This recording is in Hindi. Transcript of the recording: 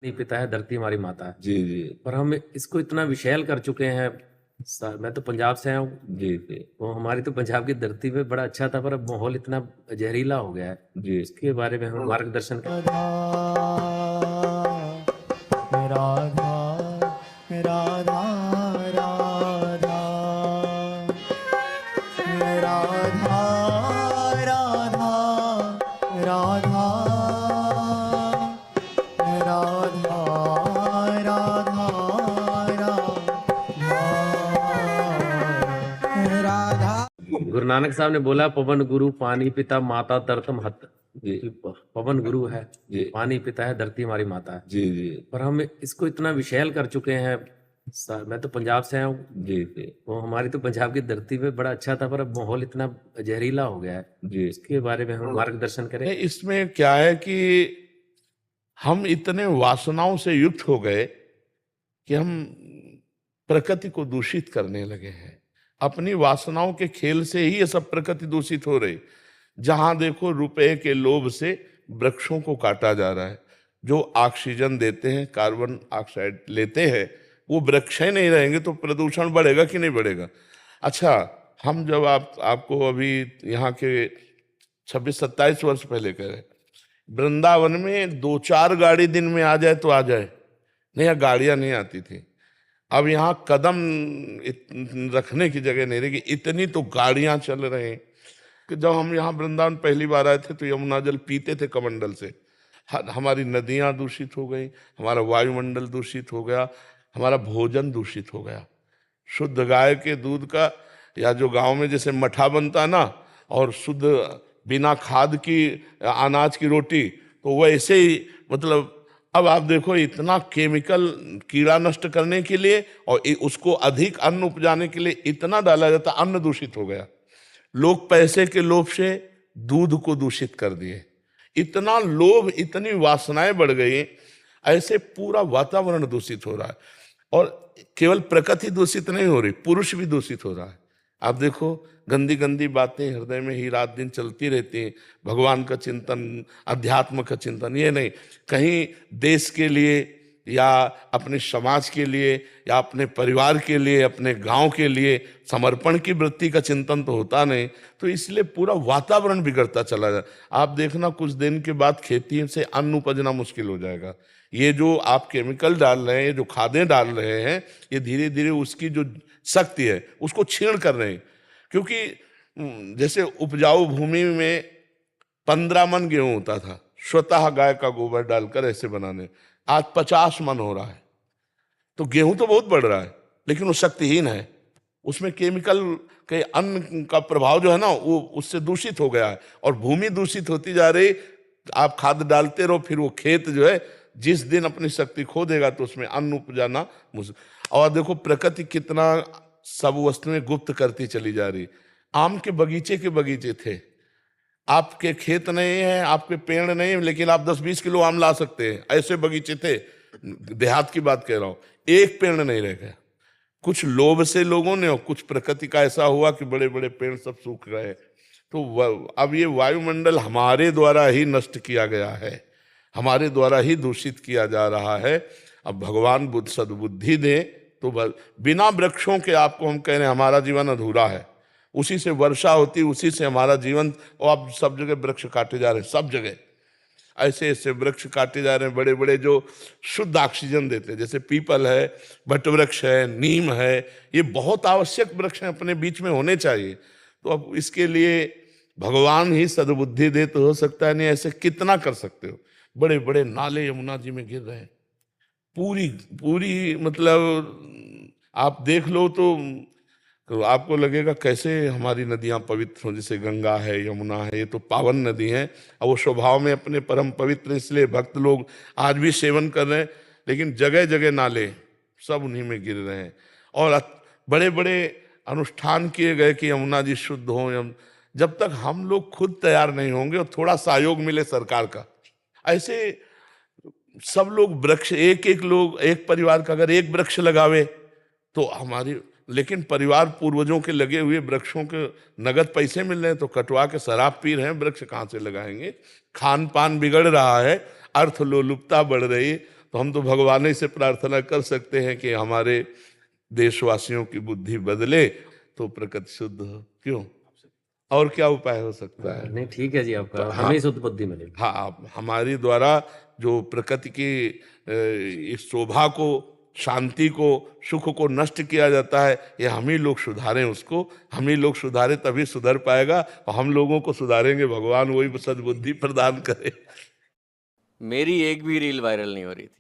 नहीं पिता है, धरती हमारी माता है। जी जी पर हम इसको इतना विषैल कर चुके हैं। मैं तो पंजाब से आया हूँ। जी जी वो हमारी तो पंजाब की धरती पे बड़ा अच्छा था, पर अब माहौल इतना जहरीला हो गया है। जी। उसके बारे में हम मार्गदर्शन करें। राधा राधा राधा राधा राधा राधा राधा राधा राधा। गुरु नानक साहब ने बोला, पवन गुरु पानी पिता माता तरतम हत। जी पवन गुरु है, जी पानी पिता है, धरती हमारी माता है। जी जी पर हम इसको इतना विषैल कर चुके हैं। मैं तो पंजाब से आया हूँ। जी जी वो हमारी तो पंजाब की धरती पे बड़ा अच्छा था, पर अब माहौल इतना जहरीला हो गया है। जी। इसके बारे में हम मार्गदर्शन करें। नहीं, इसमें क्या है कि हम इतने वासनाओं से युक्त हो गए कि हम प्रकृति को दूषित करने लगे हैं। अपनी वासनाओं के खेल से ही ये सब प्रकृति दूषित हो रही। जहां देखो रुपए के लोभ से वृक्षों को काटा जा रहा है। जो ऑक्सीजन देते हैं, कार्बन ऑक्साइड लेते हैं, वो वृक्ष ही नहीं रहेंगे तो प्रदूषण बढ़ेगा कि नहीं बढ़ेगा। अच्छा, हम जब आपको अभी यहाँ के 26-27 वर्ष पहले कह रहे, वृंदावन में 2-4 गाड़ी दिन में आ जाए तो आ जाए, नहीं यहाँ गाड़ियां नहीं आती थी। अब यहाँ कदम रखने की जगह नहीं रही, इतनी तो गाड़ियां चल रहे हैं कि जब हम यहाँ वृंदावन पहली बार आए थे तो यमुना जल पीते थे कमंडल से। हमारी नदियां दूषित हो गई, हमारा वायुमंडल दूषित हो गया, हमारा भोजन दूषित हो गया। शुद्ध गाय के दूध का, या जो गांव में जैसे मठा बनता ना, और शुद्ध बिना खाद की अनाज की रोटी, तो वैसे ही मतलब अब आप देखो इतना केमिकल कीड़ा नष्ट करने के लिए और उसको अधिक अन्न उपजाने के लिए इतना डाला जाता, अन्न दूषित हो गया। लोग पैसे के लोभ से दूध को दूषित कर दिए। इतना लोभ, इतनी वासनाएं बढ़ गई, ऐसे पूरा वातावरण दूषित हो रहा है। और केवल प्रकृति दूषित नहीं हो रही, पुरुष भी दूषित हो रहा है। आप देखो गंदी गंदी बातें हृदय में ही रात दिन चलती रहती हैं। भगवान का चिंतन, अध्यात्म का चिंतन, ये नहीं, कहीं देश के लिए या अपने समाज के लिए या अपने परिवार के लिए, अपने गांव के लिए समर्पण की वृत्ति का चिंतन तो होता नहीं। तो इसलिए पूरा वातावरण बिगड़ता चला जाए। आप देखना कुछ दिन के बाद खेती से अन्न उपजना मुश्किल हो जाएगा। ये जो आप केमिकल डाल रहे हैं, ये जो खादें डाल रहे हैं, ये धीरे धीरे उसकी जो शक्ति है उसको छीण कर रहे हैं। क्योंकि जैसे उपजाऊ भूमि में 15 मन गेहूं होता था, स्वतः गाय का गोबर डालकर ऐसे बनाने, आज 50 मन हो रहा है। तो गेहूं तो बहुत बढ़ रहा है, लेकिन वो शक्तिहीन है। उसमें केमिकल के अन्न का प्रभाव जो है ना, वो उससे दूषित हो गया है और भूमि दूषित होती जा रही। आप खाद डालते रहो, फिर वो खेत जो है जिस दिन अपनी शक्ति खो देगा तो उसमें अन्न उपजाना मुश्किल। और देखो प्रकृति कितना सब वस्तुएं गुप्त करती चली जा रही। आम के बगीचे थे, आपके खेत नहीं है, आपके पेड़ नहीं है, लेकिन आप 10-20 किलो आम ला सकते हैं, ऐसे बगीचे थे। देहात की बात कह रहा हूं, एक पेड़ नहीं रह गया। कुछ लोभ से लोगों ने, और कुछ प्रकृति का ऐसा हुआ कि बड़े बड़े पेड़ सब सूख गए। तो अब ये वायुमंडल हमारे द्वारा ही नष्ट किया गया है, हमारे द्वारा ही दूषित किया जा रहा है। अब भगवान बुद्ध सद्बुद्धि दे तो बिना वृक्षों के, आपको हम कह रहे हैं हमारा जीवन अधूरा है। उसी से वर्षा होती, उसी से हमारा जीवन, और अब सब जगह वृक्ष काटे जा रहे हैं, सब जगह ऐसे ऐसे वृक्ष काटे जा रहे हैं बड़े बड़े, जो शुद्ध ऑक्सीजन देते हैं। जैसे पीपल है, वटवृक्ष है, नीम है, ये बहुत आवश्यक वृक्ष हैं, अपने बीच में होने चाहिए। तो अब इसके लिए भगवान ही सद्बुद्धि दे तो हो सकता है, नहीं ऐसे कितना कर सकते हो। बड़े बड़े नाले यमुना जी में गिर रहे हैं, पूरी पूरी मतलब आप देख लो तो आपको लगेगा कैसे हमारी नदियां पवित्र हों। जैसे गंगा है, यमुना है, ये तो पावन नदी हैं, और वो स्वभाव में अपने परम पवित्र, इसलिए भक्त लोग आज भी सेवन कर रहे हैं। लेकिन जगह जगह नाले सब उन्हीं में गिर रहे हैं। और बड़े बड़े अनुष्ठान किए गए कि यमुना जी शुद्ध हों। जब तक हम लोग खुद तैयार नहीं होंगे और थोड़ा सहयोग मिले सरकार का, ऐसे सब लोग वृक्ष, एक एक लोग, एक परिवार का अगर एक वृक्ष लगावे तो हमारी, लेकिन परिवार पूर्वजों के लगे हुए वृक्षों के नगद पैसे मिल रहे हैं, तो कटवा के शराब पी रहे हैं, वृक्ष कहाँ से लगाएंगे। खान पान बिगड़ रहा है, अर्थ लोलुपता बढ़ रही है, तो हम तो भगवान ही से प्रार्थना कर सकते हैं कि हमारे देशवासियों की बुद्धि बदले तो प्रकृति शुद्ध हो। क्यों, और क्या उपाय हो सकता है? नहीं ठीक है जी, आपका तो हमें शुद्ध बुद्धि मिलेगी। हाँ, हमारी द्वारा जो प्रकृति की इस शोभा को, शांति को, सुख को नष्ट किया जाता है, ये हम ही लोग सुधारें उसको। हम ही लोग सुधारें तभी सुधर पाएगा, और हम लोगों को सुधारेंगे भगवान, वही सद्बुद्धि प्रदान करे। मेरी एक भी रील वायरल नहीं हो रही थी।